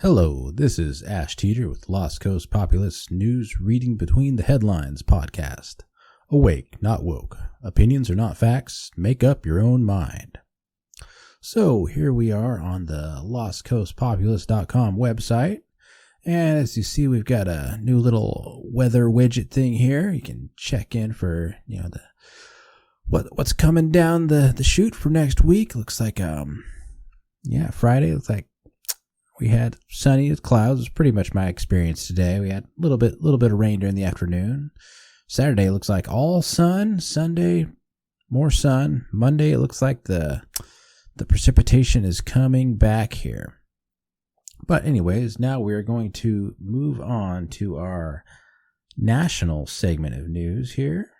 Hello, this is Ash Teeter with Lost Coast Populist News Reading Between the Headlines podcast. Awake, not woke. Opinions are not facts. Make up your own mind. So here we are on the lostcoastpopulist.com website. And as you see, we've got a new little weather widget thing here. You can check in for, what's coming down the chute for next week. Looks like, Friday looks like we had sunny with clouds. It was pretty much my experience today. We had a little bit of rain during the afternoon. Saturday looks like all sun. Sunday, more sun. Monday, it looks like the precipitation is coming back here. But anyways, now we're going to move on to our national segment of news here.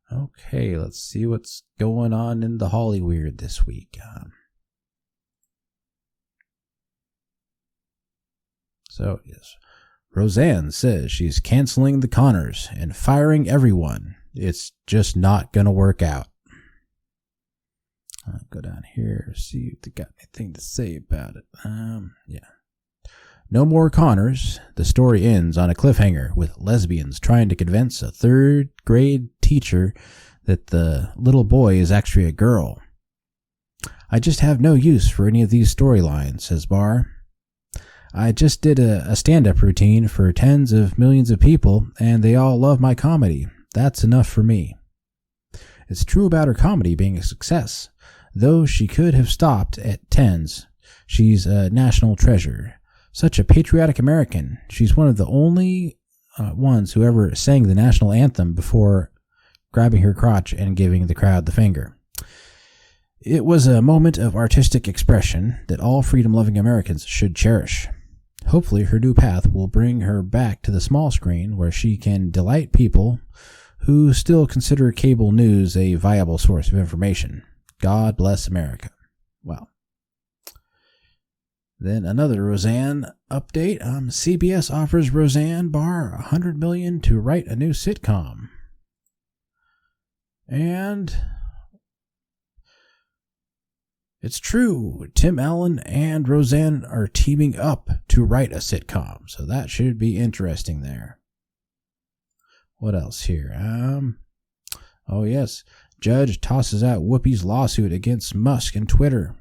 Okay, let's see what's going on in the Hollyweird this week. So, yes, Roseanne says she's canceling the Connors and firing everyone. It's just not going to work out. I'll go down here, see if they got anything to say about it. No more Connors. The story ends on a cliffhanger with lesbians trying to convince a third grade teacher that the little boy is actually a girl. I just have no use for any of these storylines, says Barr. I just did a stand-up routine for tens of millions of people, and they all love my comedy. That's enough for me. It's true about her comedy being a success. Though she could have stopped at tens, she's a national treasure. Such a patriotic American. She's one of the only ones who ever sang the national anthem before grabbing her crotch and giving the crowd the finger. It was a moment of artistic expression that all freedom-loving Americans should cherish. Hopefully her new path will bring her back to the small screen where she can delight people who still consider cable news a viable source of information. God bless America. Well, then another Roseanne update. CBS offers Roseanne Barr $100 million to write a new sitcom. And it's true. Tim Allen and Roseanne are teaming up to write a sitcom. So that should be interesting there. What else here? Oh yes. Judge tosses out Whoopi's lawsuit against Musk and Twitter.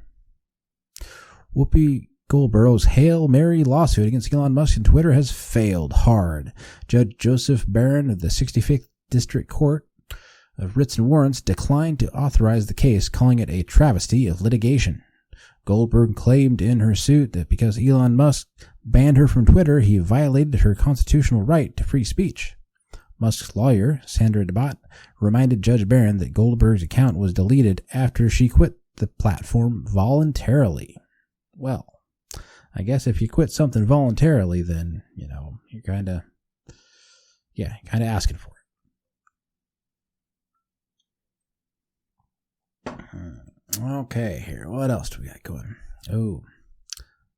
Whoopi Goldberg's Hail Mary lawsuit against Elon Musk and Twitter has failed hard. Judge Joseph Barron of the 65th District Court of Writs and Warrants declined to authorize the case, calling it a travesty of litigation. Goldberg claimed in her suit that because Elon Musk banned her from Twitter, he violated her constitutional right to free speech. Musk's lawyer, Sandra DeBott, reminded Judge Barron that Goldberg's account was deleted after she quit the platform voluntarily. Well, I guess if you quit something voluntarily, then, you're kind of asking for it. Okay, here. What else do we got going? Oh,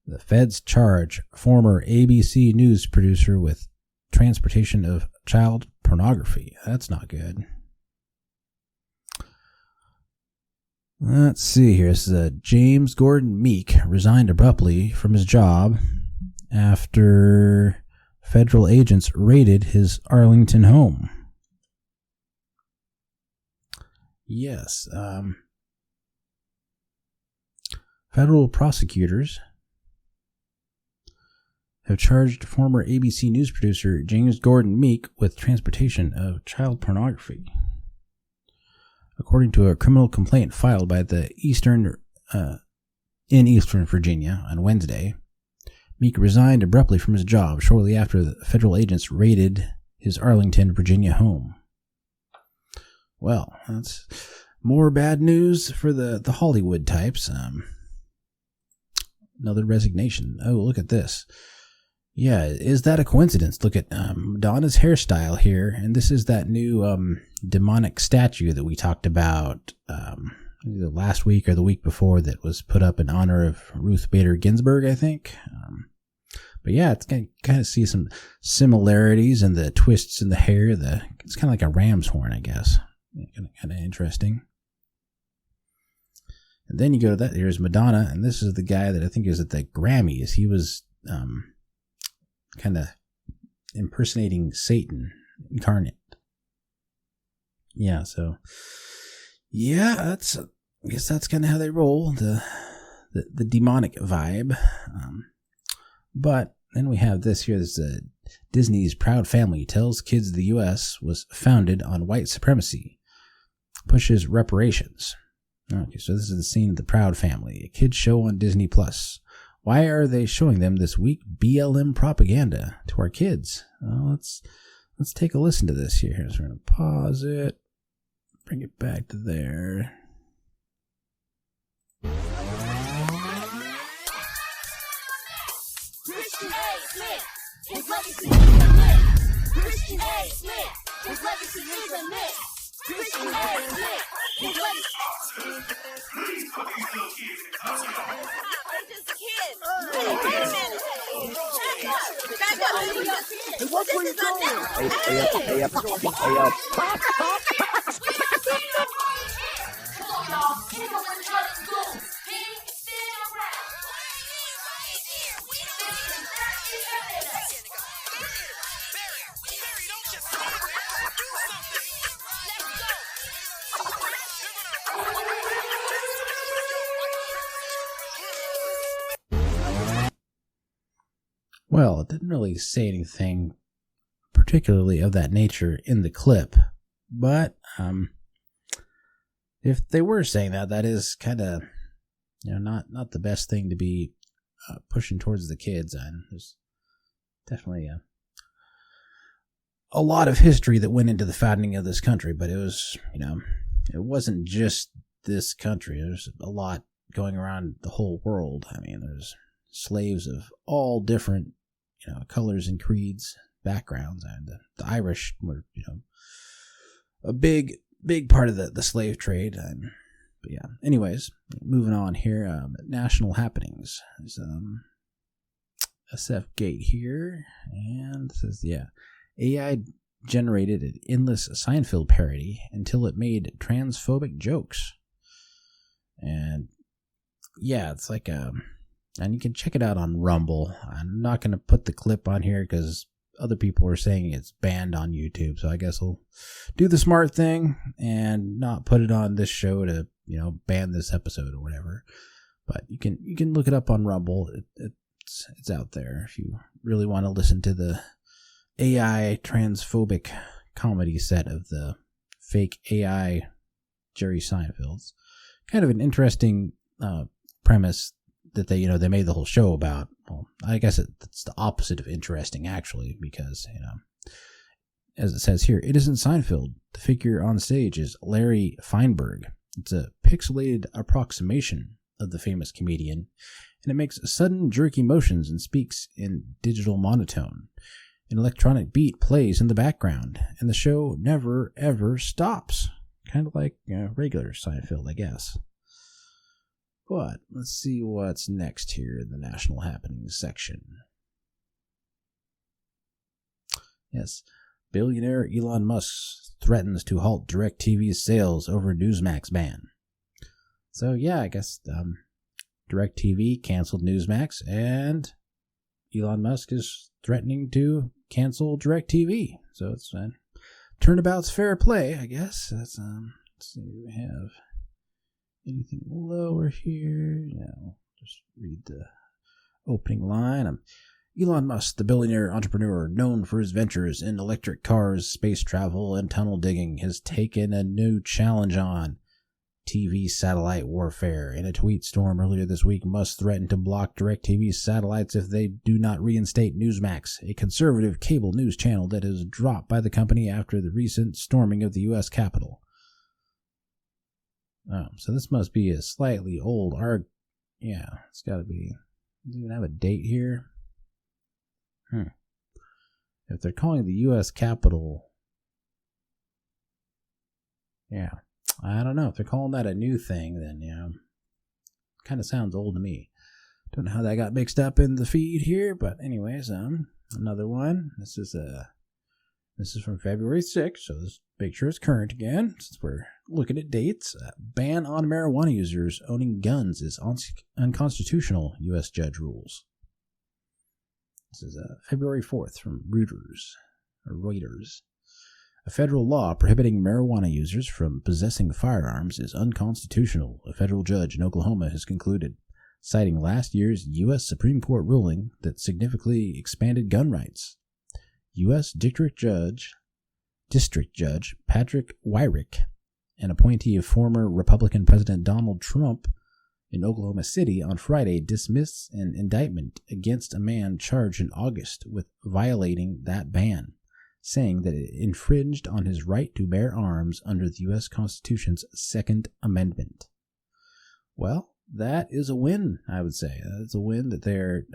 the feds charge former ABC News producer with transportation of child pornography. That's not good. Let's see here. This is James Gordon Meek resigned abruptly from his job after federal agents raided his Arlington home. Yes, federal prosecutors have charged former ABC News producer James Gordon Meek with transportation of child pornography. According to a criminal complaint filed by the Eastern Virginia on Wednesday, Meek resigned abruptly from his job shortly after the federal agents raided his Arlington, Virginia home. Well, that's more bad news for the Hollywood types. Another resignation. Oh, look at this. Yeah, is that a coincidence? Look at Madonna's hairstyle here, and this is that new demonic statue that we talked about either last week or the week before that was put up in honor of Ruth Bader Ginsburg, I think. But yeah, it's kind of see some similarities in the twists in the hair. It's kind of like a ram's horn, I guess. Kind of interesting. And then you go to that, here's Madonna, and this is the guy that I think is at the Grammys. He was kind of impersonating Satan incarnate. Yeah, so yeah, I guess that's kind of how they roll, the demonic vibe. But then we have this here. This is Disney's Proud Family tells kids the U.S. was founded on white supremacy, pushes reparations. Okay, so this is the scene of the Proud Family, a kids show on Disney Plus. Why are they showing them this weak BLM propaganda to our kids? Well, let's take a listen to this here. So we're going to pause it, bring it back to there. Christian A. Smith, his legacy is a myth. Christian A. Smith, his legacy is a myth. Christian A. Smith, his legacy. They're just kids. Wait a minute. Back up. Hey, what were you doing? Hey, up. Well, it didn't really say anything particularly of that nature in the clip, but if they were saying that, that is kind of, not the best thing to be pushing towards the kids. And there's definitely a lot of history that went into the founding of this country, but it was, it wasn't just this country. There's a lot going around the whole world. I mean, there's slaves of all different, colors and creeds, backgrounds, and the Irish were, a big part of the slave trade. But yeah, anyways, moving on here, national happenings. There's SF Gate here, and it says, AI generated an endless Seinfeld parody until it made transphobic jokes. And yeah, it's like and you can check it out on Rumble. I'm not going to put the clip on here because other people are saying it's banned on YouTube, so I guess I'll do the smart thing and not put it on this show to, ban this episode or whatever. But you can look it up on Rumble. It's out there if you really want to listen to the AI transphobic comedy set of the fake AI Jerry Seinfeld's. Kind of an interesting premise that they made the whole show about. Well, I guess it's the opposite of interesting, actually, because, as it says here, it isn't Seinfeld. The figure on stage is Larry Feinberg. It's a pixelated approximation of the famous comedian, and it makes sudden jerky motions and speaks in digital monotone. An electronic beat plays in the background, and the show never, ever stops. Kind of like regular Seinfeld, I guess. But let's see what's next here in the national happenings section. Yes, billionaire Elon Musk threatens to halt DirecTV's sales over Newsmax ban. So yeah, I guess DirecTV canceled Newsmax, and Elon Musk is threatening to cancel DirecTV. So it's turnabout's fair play, I guess. That's let's see what we have. Anything lower here? No, just read the opening line. Elon Musk, the billionaire entrepreneur known for his ventures in electric cars, space travel, and tunnel digging, has taken a new challenge on TV satellite warfare. In a tweet storm earlier this week, Musk threatened to block DirecTV's satellites if they do not reinstate Newsmax, a conservative cable news channel that is dropped by the company after the recent storming of the U.S. Capitol. Oh, so this must be a slightly old yeah, it's got to be. Does it even have a date here? If they're calling the U.S. Capitol, yeah, I don't know. If they're calling that a new thing, then kind of sounds old to me. Don't know how that got mixed up in the feed here, but anyways, another one. This is This is from February 6th, so let's make sure it's current again, since we're looking at dates. Ban on marijuana users owning guns is unconstitutional, U.S. judge rules. This is February 4th from Reuters. A federal law prohibiting marijuana users from possessing firearms is unconstitutional, a federal judge in Oklahoma has concluded, citing last year's U.S. Supreme Court ruling that significantly expanded gun rights. U.S. District Judge Patrick Wyrick, an appointee of former Republican President Donald Trump in Oklahoma City on Friday, dismissed an indictment against a man charged in August with violating that ban, saying that it infringed on his right to bear arms under the U.S. Constitution's Second Amendment. Well, that is a win, I would say. It's a win that they're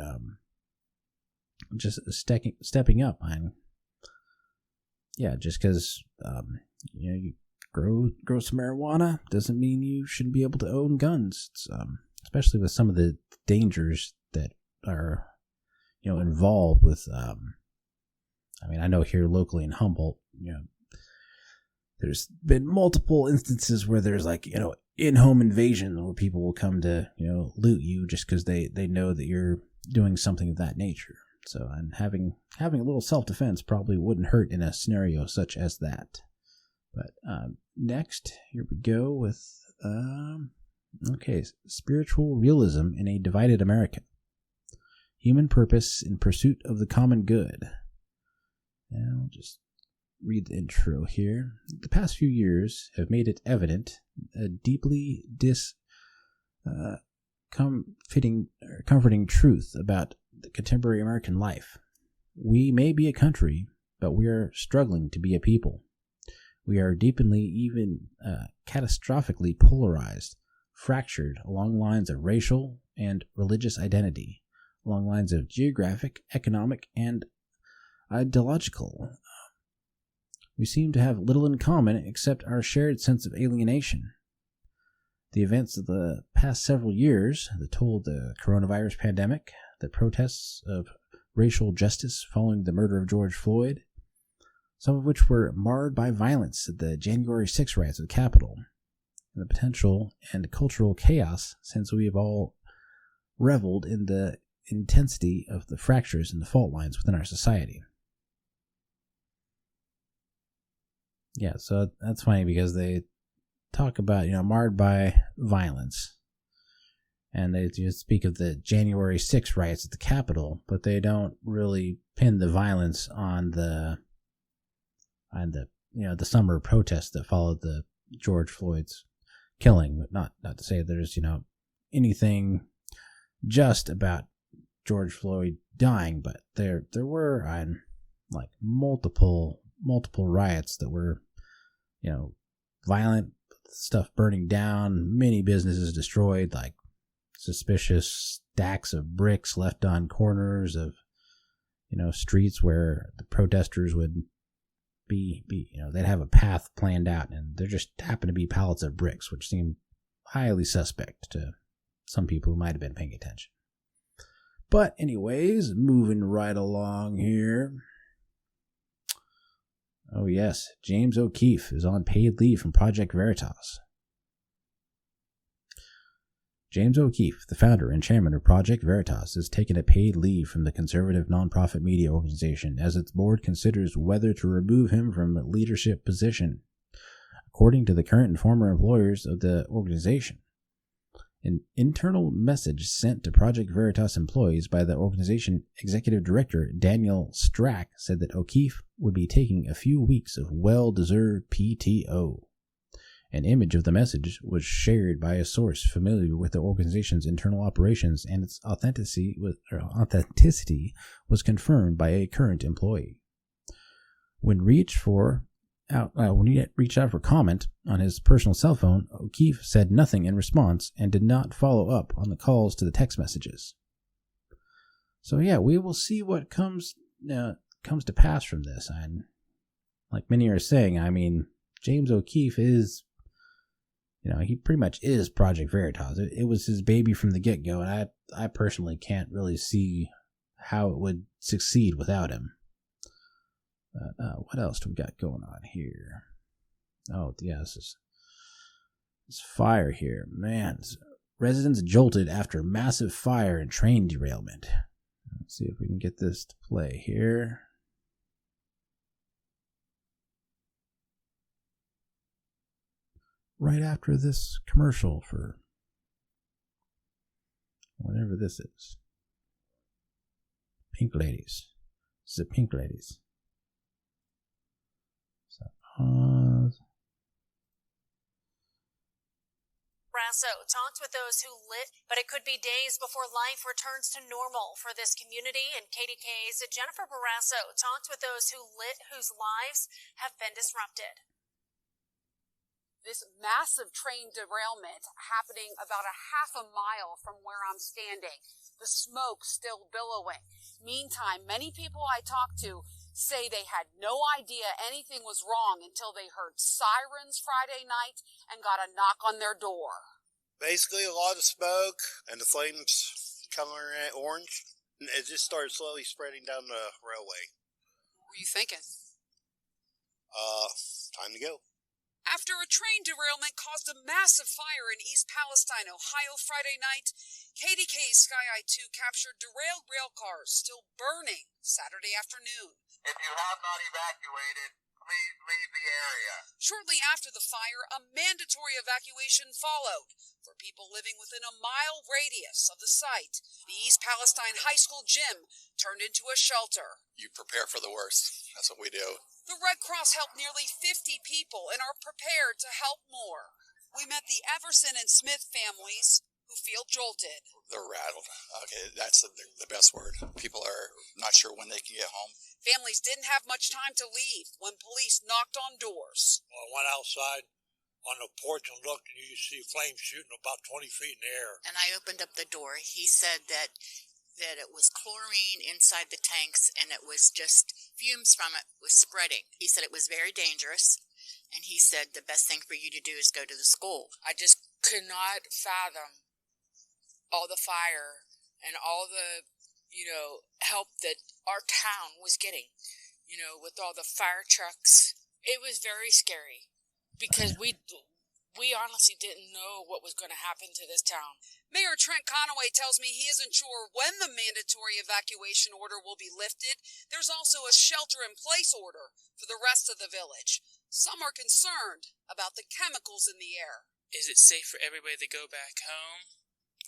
just stepping up. Just because you grow some marijuana doesn't mean you shouldn't be able to own guns. It's, especially with some of the dangers that are involved with. I know here locally in Humboldt, there's been multiple instances where there's in-home invasion where people will come to loot you just because they know that you're doing something of that nature. So, and having a little self-defense probably wouldn't hurt in a scenario such as that. But next, here we go with spiritual realism in a divided America. Human purpose in pursuit of the common good. And I'll just read the intro here. The past few years have made it evident a deeply comforting truth about the contemporary American life. We may be a country, but we are struggling to be a people. We are deeply, even catastrophically polarized, fractured along lines of racial and religious identity, along lines of geographic, economic, and ideological. We seem to have little in common except our shared sense of alienation. The events of the past several years, the toll of the coronavirus pandemic, the protests of racial justice following the murder of George Floyd, some of which were marred by violence at the January 6 riots at the Capitol, and the potential and cultural chaos since we have all reveled in the intensity of the fractures and the fault lines within our society. Yeah, so that's funny because they talk about, marred by violence. And they just speak of the January 6 riots at the Capitol, but they don't really pin the violence on the summer protests that followed the George Floyd's killing. Not to say there's, anything just about George Floyd dying, but there were multiple riots that were, violent, stuff burning down, many businesses destroyed, suspicious stacks of bricks left on corners of, streets where the protesters would be they'd have a path planned out, and there just happened to be pallets of bricks, which seemed highly suspect to some people who might have been paying attention. But anyways, moving right along here. Oh yes, James O'Keefe is on paid leave from Project Veritas. James O'Keefe, the founder and chairman of Project Veritas, has taken a paid leave from the conservative nonprofit media organization as its board considers whether to remove him from a leadership position, according to the current and former employers of the organization. An internal message sent to Project Veritas employees by the organization executive director Daniel Strack said that O'Keefe would be taking a few weeks of well-deserved PTO. An image of the message was shared by a source familiar with the organization's internal operations, and its authenticity was confirmed by a current employee. When he reached out for comment on his personal cell phone, O'Keefe said nothing in response and did not follow up on the calls to the text messages. So yeah, we will see what comes to pass from this. And like many are saying, James O'Keefe is, he pretty much is Project Veritas. It was his baby from the get-go, and I personally can't really see how it would succeed without him. What else do we got going on here? Oh, yeah, this fire here. Man, residents jolted after massive fire and train derailment. Let's see if we can get this to play here. Right after this commercial for whatever this is. Pink Ladies. This is Pink Ladies. So, Barrasso talked with those who lit, but it could be days before life returns to normal for this community. And KDK's Jennifer Barrasso talked with those who lit, whose lives have been disrupted. This massive train derailment happening about a half a mile from where I'm standing. The smoke still billowing. Meantime, many people I talked to say they had no idea anything was wrong until they heard sirens Friday night and got a knock on their door. Basically, a lot of smoke and the flames coloring orange. It just started slowly spreading down the railway. What were you thinking? Time to go. After a train derailment caused a massive fire in East Palestine, Ohio, Friday night, KDK's Sky Eye 2 captured derailed rail cars still burning Saturday afternoon. If you have not evacuated, please leave the area. Shortly after the fire, a mandatory evacuation followed for people living within a mile radius of the site. The East Palestine High School gym turned into a shelter. You prepare for the worst. That's what we do. The Red Cross helped nearly 50 people and are prepared to help more. We met the Everson and Smith families who feel jolted. They're rattled. Okay, that's the best word. People are not sure when they can get home. Families didn't have much time to leave when police knocked on doors. Well, I went outside on the porch and looked, and you see flames shooting about 20 feet in the air. And I opened up the door. He said that it was chlorine inside the tanks, and it was just fumes from it was spreading. He said it was very dangerous, and he said the best thing for you to do is go to the school. I just could not fathom all the fire and all the, help that our town was getting, with all the fire trucks. It was very scary because we honestly didn't know what was going to happen to this town. Mayor Trent Conaway tells me he isn't sure when the mandatory evacuation order will be lifted. There's also a shelter-in-place order for the rest of the village. Some are concerned about the chemicals in the air. Is it safe for everybody to go back home?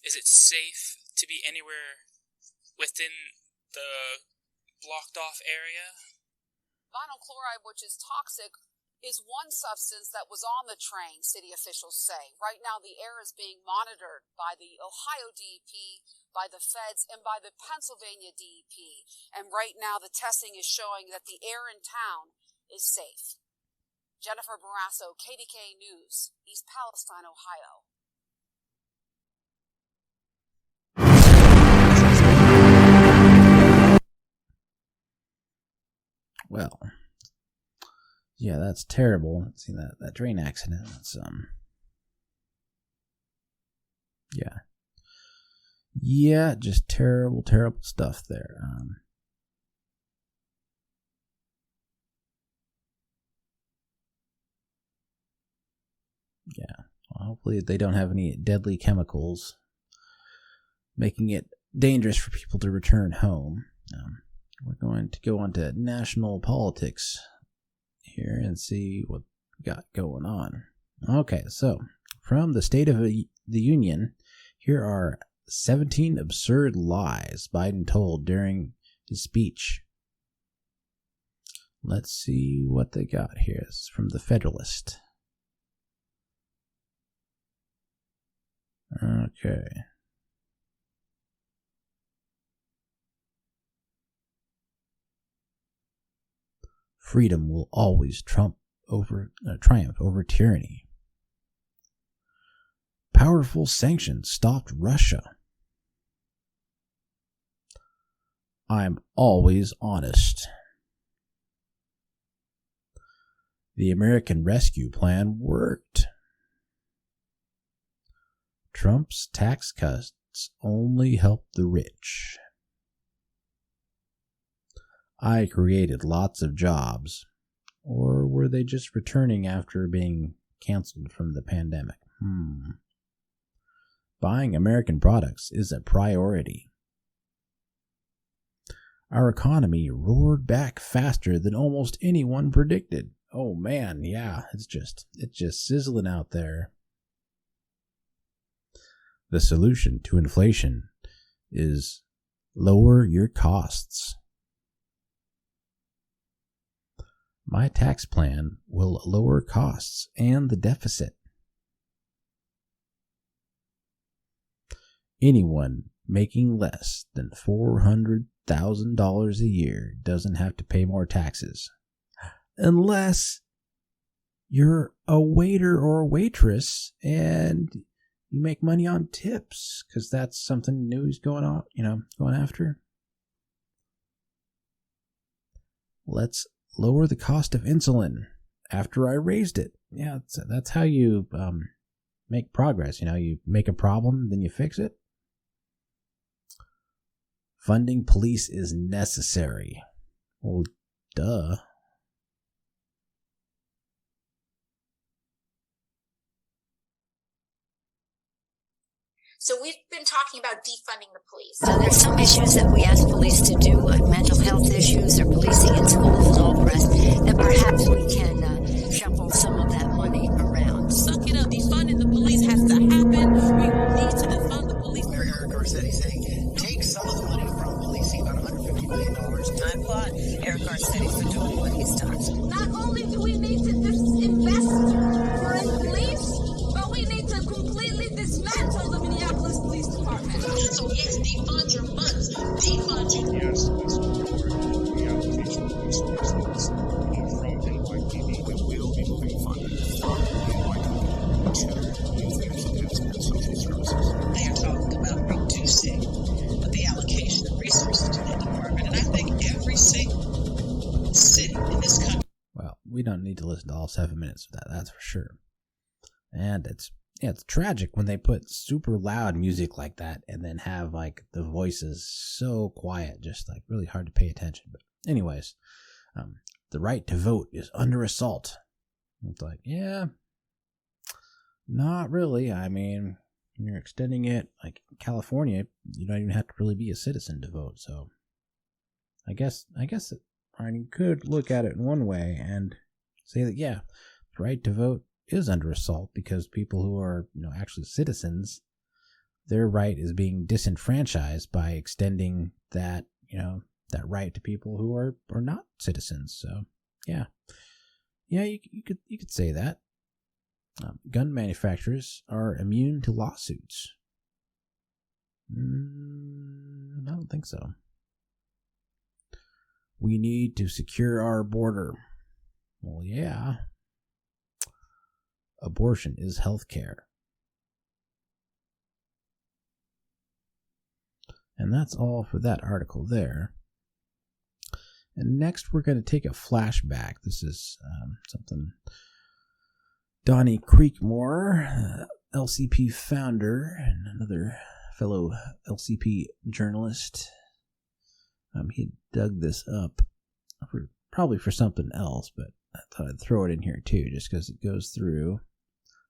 Is it safe to be anywhere within the blocked-off area? Vinyl chloride, which is toxic, is one substance that was on the train, city officials say. Right now, the air is being monitored by the Ohio DEP, by the feds, and by the Pennsylvania DEP. And right now, the testing is showing that the air in town is safe. Jennifer Barrasso, KDK News, East Palestine, Ohio. Well, yeah, that's terrible. See that train accident. That's yeah, just terrible stuff there. Yeah, well, hopefully they don't have any deadly chemicals, making it dangerous for people to return home. We're going to go on to national politics here and see what we got going on. Okay, so from the State of the Union, here are 17 absurd lies Biden told during his speech. Let's see what they got here. This is from the Federalist. Okay. Freedom will always triumph over tyranny. Powerful sanctions stopped Russia. I'm always honest. The American Rescue Plan worked. Trump's tax cuts only help the rich. I created lots of jobs. Or were they just returning after being canceled from the pandemic? Buying American products is a priority. Our economy roared back faster than almost anyone predicted. Oh man, yeah, it's just sizzling out there. The solution to inflation is lower your costs. My tax plan will lower costs and the deficit. Anyone making less than $400,000 a year doesn't have to pay more taxes. Unless you're a waiter or a waitress and you make money on tips, because that's something new he's going after. Let's lower the cost of insulin after I raised it. Yeah, that's how you make progress. You make a problem, then you fix it. Funding police is necessary. Well, duh. So we've been talking about defunding the police. So there's some issues that we ask police to do, like mental health issues or policing in schools and all the rest, that perhaps we can shuffle some of that money around. Suck it up. Defunding the police has to happen. We need to defund the police. Mayor Eric Garcetti saying, take some of the money from policing, about $150 million. I applaud Eric Garcetti for doing what he's done. Not only do we need to invest for police, but we need to completely dismantle the Minneapolis Police Department. So yes, defund your funds. Defund your... Yes, this will lower the allocation of resources from NYPD. We will be moving funding from NYPD to youth and social services. They are talking about reducing the allocation of resources to that department. And I think every single city in this country... Well, we don't need to listen to all 7 minutes of that, that's for sure. And it's tragic when they put super loud music like that and then have like the voices so quiet, just like really hard to pay attention. But anyways, the right to vote is under assault. It's like, yeah, not really. I mean, you're extending it, like California, you don't even have to really be a citizen to vote. So I guess you could look at it in one way and say that, yeah, the right to vote is under assault because people who are, actually citizens, their right is being disenfranchised by extending that, that right to people who are not citizens. So, yeah, you could say that. Gun manufacturers are immune to lawsuits. I don't think so. We need to secure our border. Well, yeah. Abortion is health care. And that's all for that article there. And next we're going to take a flashback. This is something Donnie Creekmore, LCP founder and another fellow LCP journalist, he dug this up probably for something else, but I thought I'd throw it in here too, just because it goes through.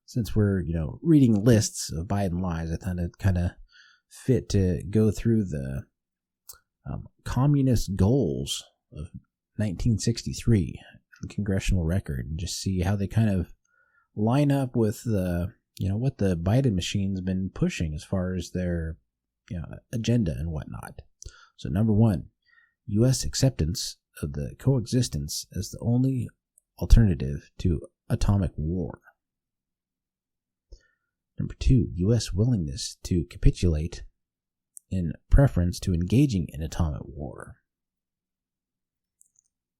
Since we're, reading lists of Biden lies, I thought it kind of fit to go through the communist goals of 1963 congressional record and just see how they kind of line up with the, what the Biden machine's been pushing as far as their, agenda and whatnot. So number one, U.S. acceptance of the coexistence as the only alternative to atomic war. Number two, U.S. willingness to capitulate in preference to engaging in atomic war.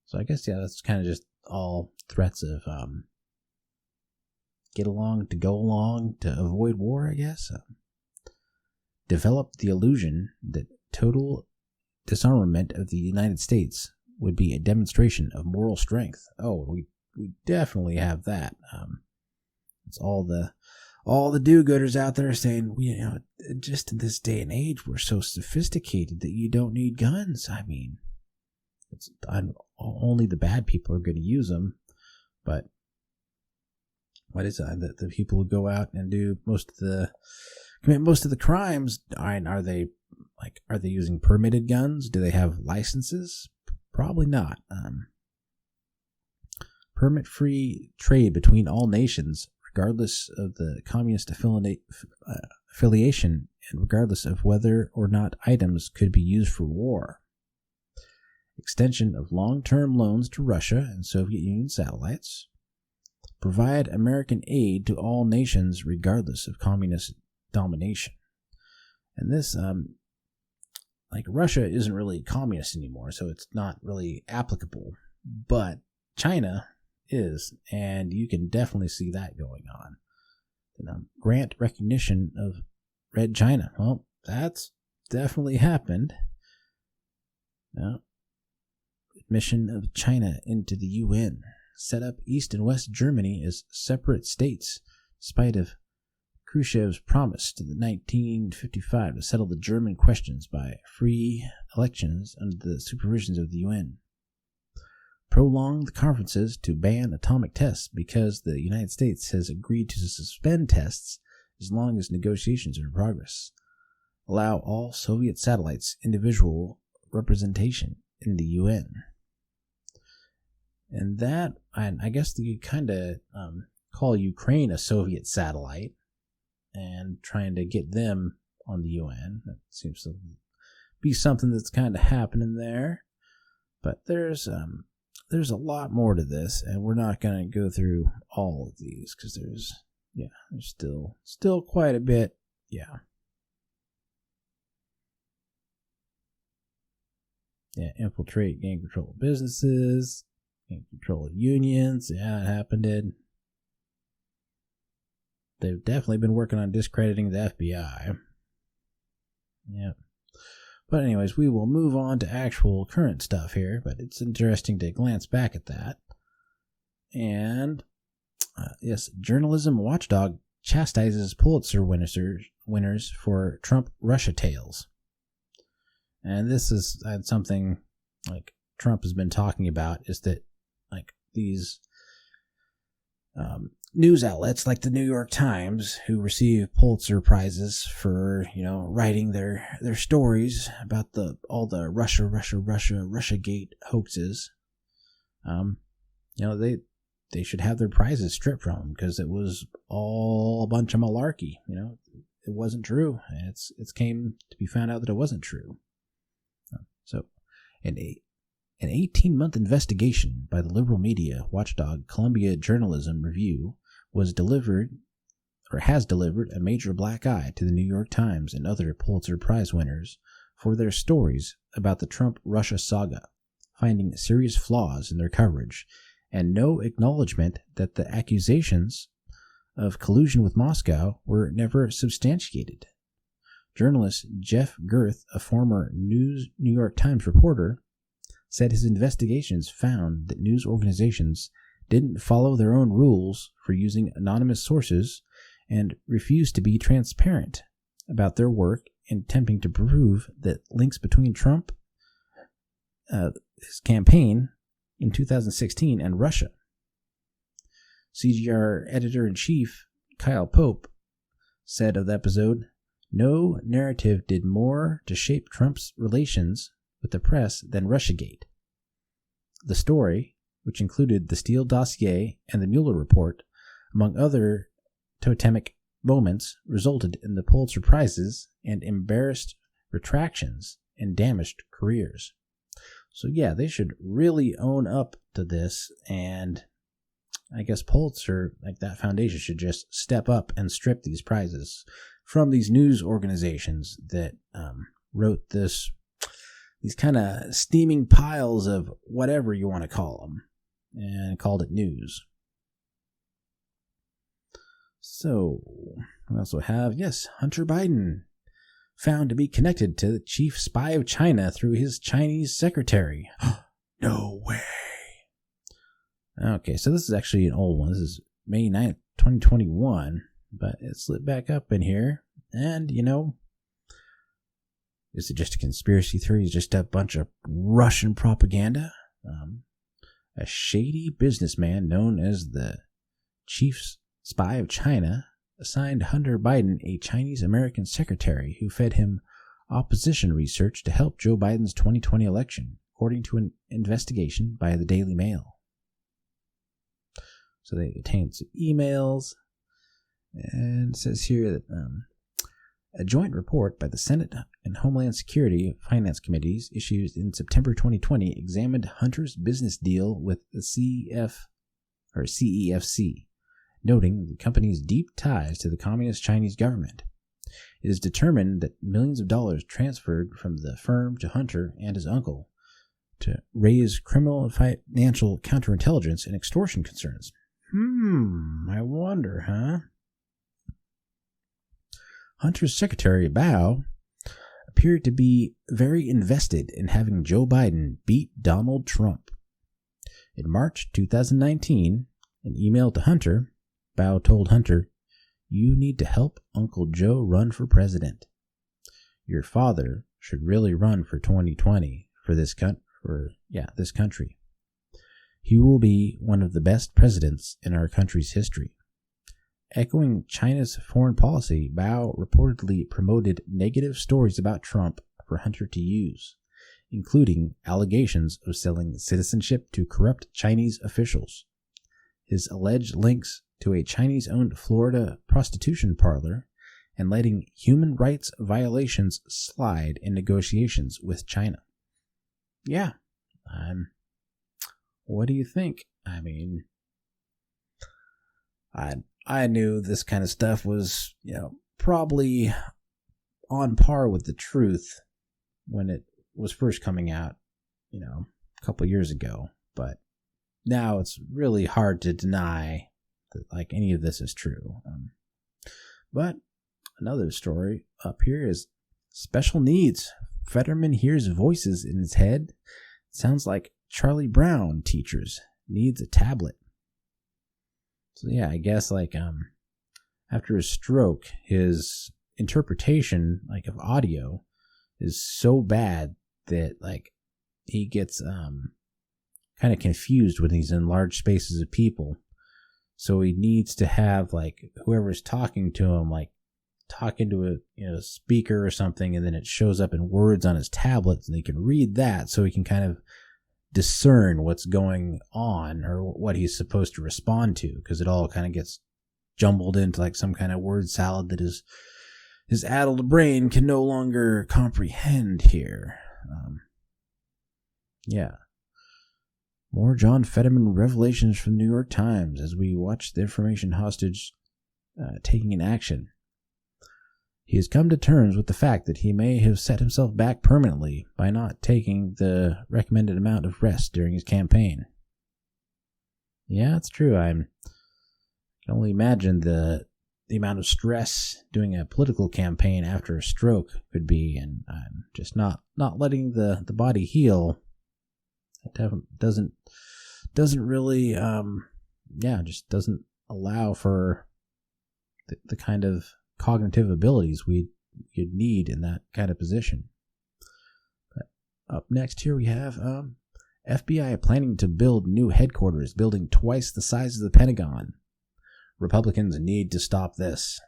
So I guess, that's kind of just all threats of get along to go along to avoid war, I guess. Develop the illusion that total disarmament of the United States would be a demonstration of moral strength. Oh, we definitely have that. It's all the do-gooders out there saying, just in this day and age, we're so sophisticated that you don't need guns. I mean, Only the bad people are going to use them, but what is it? The people who go out and commit most of the crimes, are they using permitted guns? Do they have licenses? Probably not. Permit-free trade between all nations, regardless of the communist affiliation, and regardless of whether or not items could be used for war. Extension of long-term loans to Russia and Soviet Union satellites. Provide American aid to all nations regardless of communist domination. And this, Russia isn't really communist anymore, so it's not really applicable. But China is, and you can definitely see that going on. Grant recognition of Red China. Well, that's definitely happened. Now, admission of China into the UN. Set up East and West Germany as separate states, despite of Khrushchev's promise to the 1955 to settle the German questions by free elections under the supervisions of the UN. Prolong the conferences to ban atomic tests because the United States has agreed to suspend tests as long as negotiations are in progress. Allow all Soviet satellites individual representation in the UN. And that, I guess you kind of call Ukraine a Soviet satellite and trying to get them on the UN. That seems to be something that's kind of happening there. But there's a lot more to this, and we're not going to go through all of these because there's still quite a bit. Yeah, infiltrate, gain control of businesses, gain control of unions. Yeah, it happened. They've definitely been working on discrediting the FBI. Yeah. But anyways, we will move on to actual current stuff here, but it's interesting to glance back at that. And, yes, journalism watchdog chastises Pulitzer winners for Trump Russia tales. And this is something like Trump has been talking about, is that like these news outlets like the New York Times, who receive Pulitzer prizes for, writing their stories about all the Russiagate hoaxes, they should have their prizes stripped from them because it was all a bunch of malarkey. It wasn't true, and it's came to be found out that it wasn't true. So, an 18-month investigation by the liberal media watchdog Columbia Journalism Review has delivered a major black eye to the New York Times and other Pulitzer Prize winners for their stories about the Trump-Russia saga, finding serious flaws in their coverage and no acknowledgement that the accusations of collusion with Moscow were never substantiated. Journalist Jeff Girth, a former New York Times reporter, said his investigations found that news organizations didn't follow their own rules for using anonymous sources and refused to be transparent about their work in attempting to prove that links between Trump, his campaign in 2016, and Russia. CGR editor-in-chief Kyle Pope said of the episode, "No narrative did more to shape Trump's relations with the press than Russiagate. The story, which included the Steele dossier and the Mueller report, among other totemic moments, resulted in the Pulitzer Prizes and embarrassed retractions and damaged careers." So yeah, they should really own up to this, and I guess Pulitzer, like that foundation, should just step up and strip these prizes from these news organizations that wrote these kind of steaming piles of whatever you want to call them, and called it news. So, we also have, Hunter Biden, found to be connected to the chief spy of China through his Chinese secretary. No way. Okay, so this is actually an old one. This is May 9th, 2021, but it slipped back up in here, and, Is it just a conspiracy theory? Is it just a bunch of Russian propaganda? A shady businessman known as the chief spy of China assigned Hunter Biden a Chinese-American secretary who fed him opposition research to help Joe Biden's 2020 election, according to an investigation by the Daily Mail. So they obtained some emails, and it says here that a joint report by the Senate and Homeland Security Finance Committees issued in September 2020 examined Hunter's business deal with the CEFC, noting the company's deep ties to the Communist Chinese government. It is determined that millions of dollars transferred from the firm to Hunter and his uncle to raise criminal and financial counterintelligence and extortion concerns. I wonder, huh? Hunter's secretary, Bao, appeared to be very invested in having Joe Biden beat Donald Trump. In March 2019, an email to Hunter, Bao told Hunter, "You need to help Uncle Joe run for president. Your father should really run for 2020 for this country. He will be one of the best presidents in our country's history." Echoing China's foreign policy, Bao reportedly promoted negative stories about Trump for Hunter to use, including allegations of selling citizenship to corrupt Chinese officials. His alleged links to a Chinese-owned Florida prostitution parlor, and letting human rights violations slide in negotiations with China. Yeah, what do you think? I mean, I knew this kind of stuff was, probably on par with the truth when it was first coming out, a couple years ago. But now it's really hard to deny that, any of this is true. But another story up here is special needs. Fetterman hears voices in his head. Sounds like Charlie Brown teachers. Needs a tablet. So yeah, I guess after his stroke, his interpretation of audio is so bad that he gets kind of confused when he's in large spaces of people. So he needs to have whoever's talking to him talk into a speaker or something, and then it shows up in words on his tablets, and he can read that so he can kind of discern what's going on or what he's supposed to respond to, because it all kind of gets jumbled into some kind of word salad that his addled brain can no longer comprehend here. More John Fetterman revelations from the New York Times as we watch the information hostage taking an action. He has come to terms with the fact that he may have set himself back permanently by not taking the recommended amount of rest during his campaign. Yeah, it's true. I can only imagine the amount of stress doing a political campaign after a stroke could be, and just not letting the body heal. It doesn't really just doesn't allow for the kind of cognitive abilities you'd need in that kind of position. But up next here we have FBI planning to build new headquarters, building twice the size of the Pentagon. Republicans need to stop this.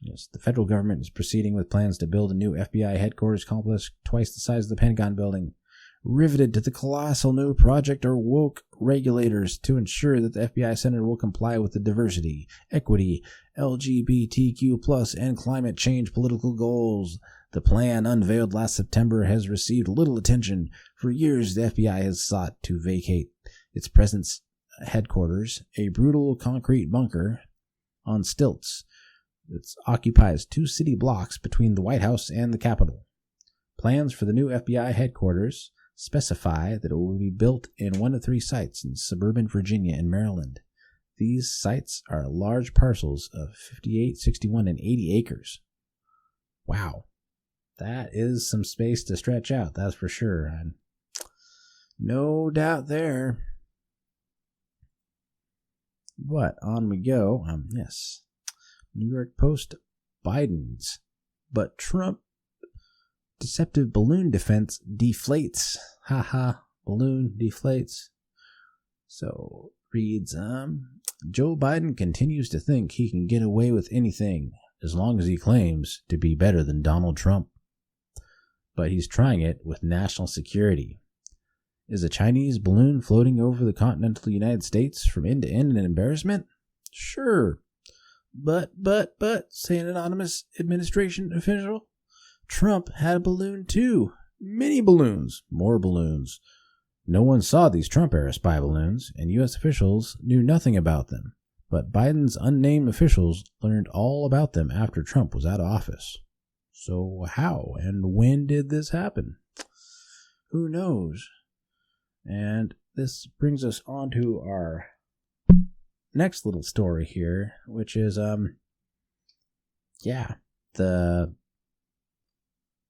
Yes, the federal government is proceeding with plans to build a new FBI headquarters complex twice the size of the Pentagon building. Riveted to the colossal new project are woke regulators to ensure that the FBI Center will comply with the diversity, equity, LGBTQ+, and climate change political goals. The plan, unveiled last September, has received little attention. For years, the FBI has sought to vacate its present headquarters, a brutal concrete bunker on stilts that occupies 2 city blocks between the White House and the Capitol. Plans for the new FBI headquarters specify that it will be built in one of 3 sites in suburban Virginia and Maryland. These sites are large parcels of 58, 61, and 80 acres. Wow. That is some space to stretch out, that's for sure. No doubt there. But on we go. Yes. New York Post, Biden's, but Trump deceptive balloon defense deflates. Haha, balloon deflates. So, reads, Joe Biden continues to think he can get away with anything as long as he claims to be better than Donald Trump. But he's trying it with national security. Is a Chinese balloon floating over the continental United States from end to end an embarrassment? Sure. But, say an anonymous administration official, Trump had a balloon too. Many balloons. More balloons. No one saw these Trump-era spy balloons, and U.S. officials knew nothing about them. But Biden's unnamed officials learned all about them after Trump was out of office. So how and when did this happen? Who knows? And this brings us on to our next little story here, which is, the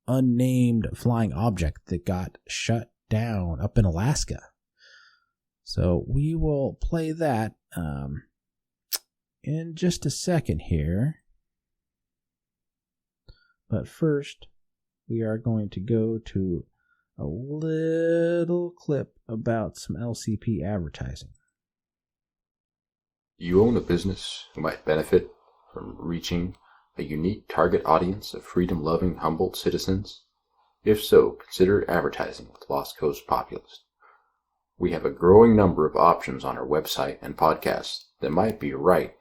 unnamed flying object that got shut down up in Alaska. So we will play that in just a second here. But first, we are going to go to a little clip about some LCP advertising. You own a business who might benefit from reaching a unique target audience of freedom-loving Humboldt citizens? If so, consider advertising with Lost Coast Populist. We have a growing number of options on our website and podcasts that might be right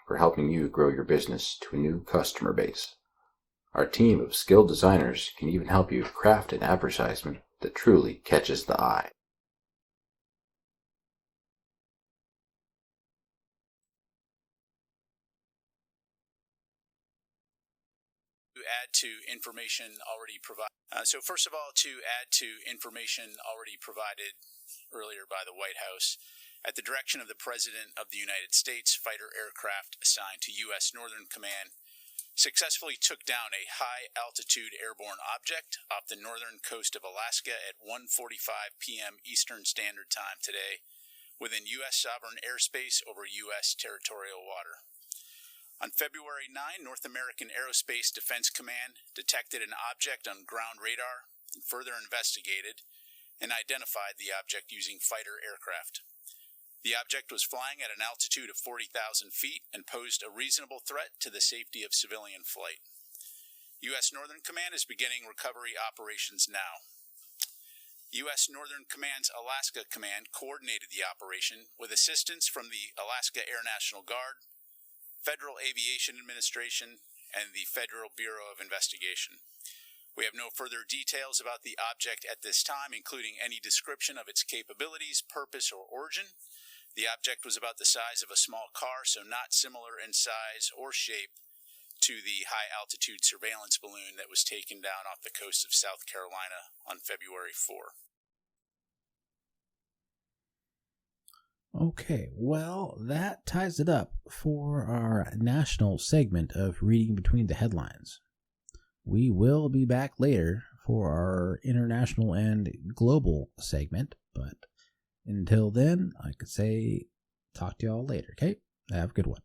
for helping you grow your business to a new customer base. Our team of skilled designers can even help you craft an advertisement that truly catches the eye. Add to information already provided. So first of all, to add to information already provided earlier by the White House, at the direction of the President of the United States, fighter aircraft assigned to U.S. Northern Command successfully took down a high-altitude airborne object off the northern coast of Alaska at 1:45 p.m. Eastern Standard Time today, within U.S. sovereign airspace over U.S. territorial water. On February 9, North American Aerospace Defense Command detected an object on ground radar and further investigated and identified the object using fighter aircraft. The object was flying at an altitude of 40,000 feet and posed a reasonable threat to the safety of civilian flight. U.S. Northern Command is beginning recovery operations now. U.S. Northern Command's Alaska Command coordinated the operation with assistance from the Alaska Air National Guard, Federal Aviation Administration, and the Federal Bureau of Investigation. We have no further details about the object at this time, including any description of its capabilities, purpose, or origin. The object was about the size of a small car, so not similar in size or shape to the high-altitude surveillance balloon that was taken down off the coast of South Carolina on February 4. Okay, well, that ties it up for our national segment of Reading Between the Headlines. We will be back later for our international and global segment, but until then, I could say talk to y'all later, okay? Have a good one.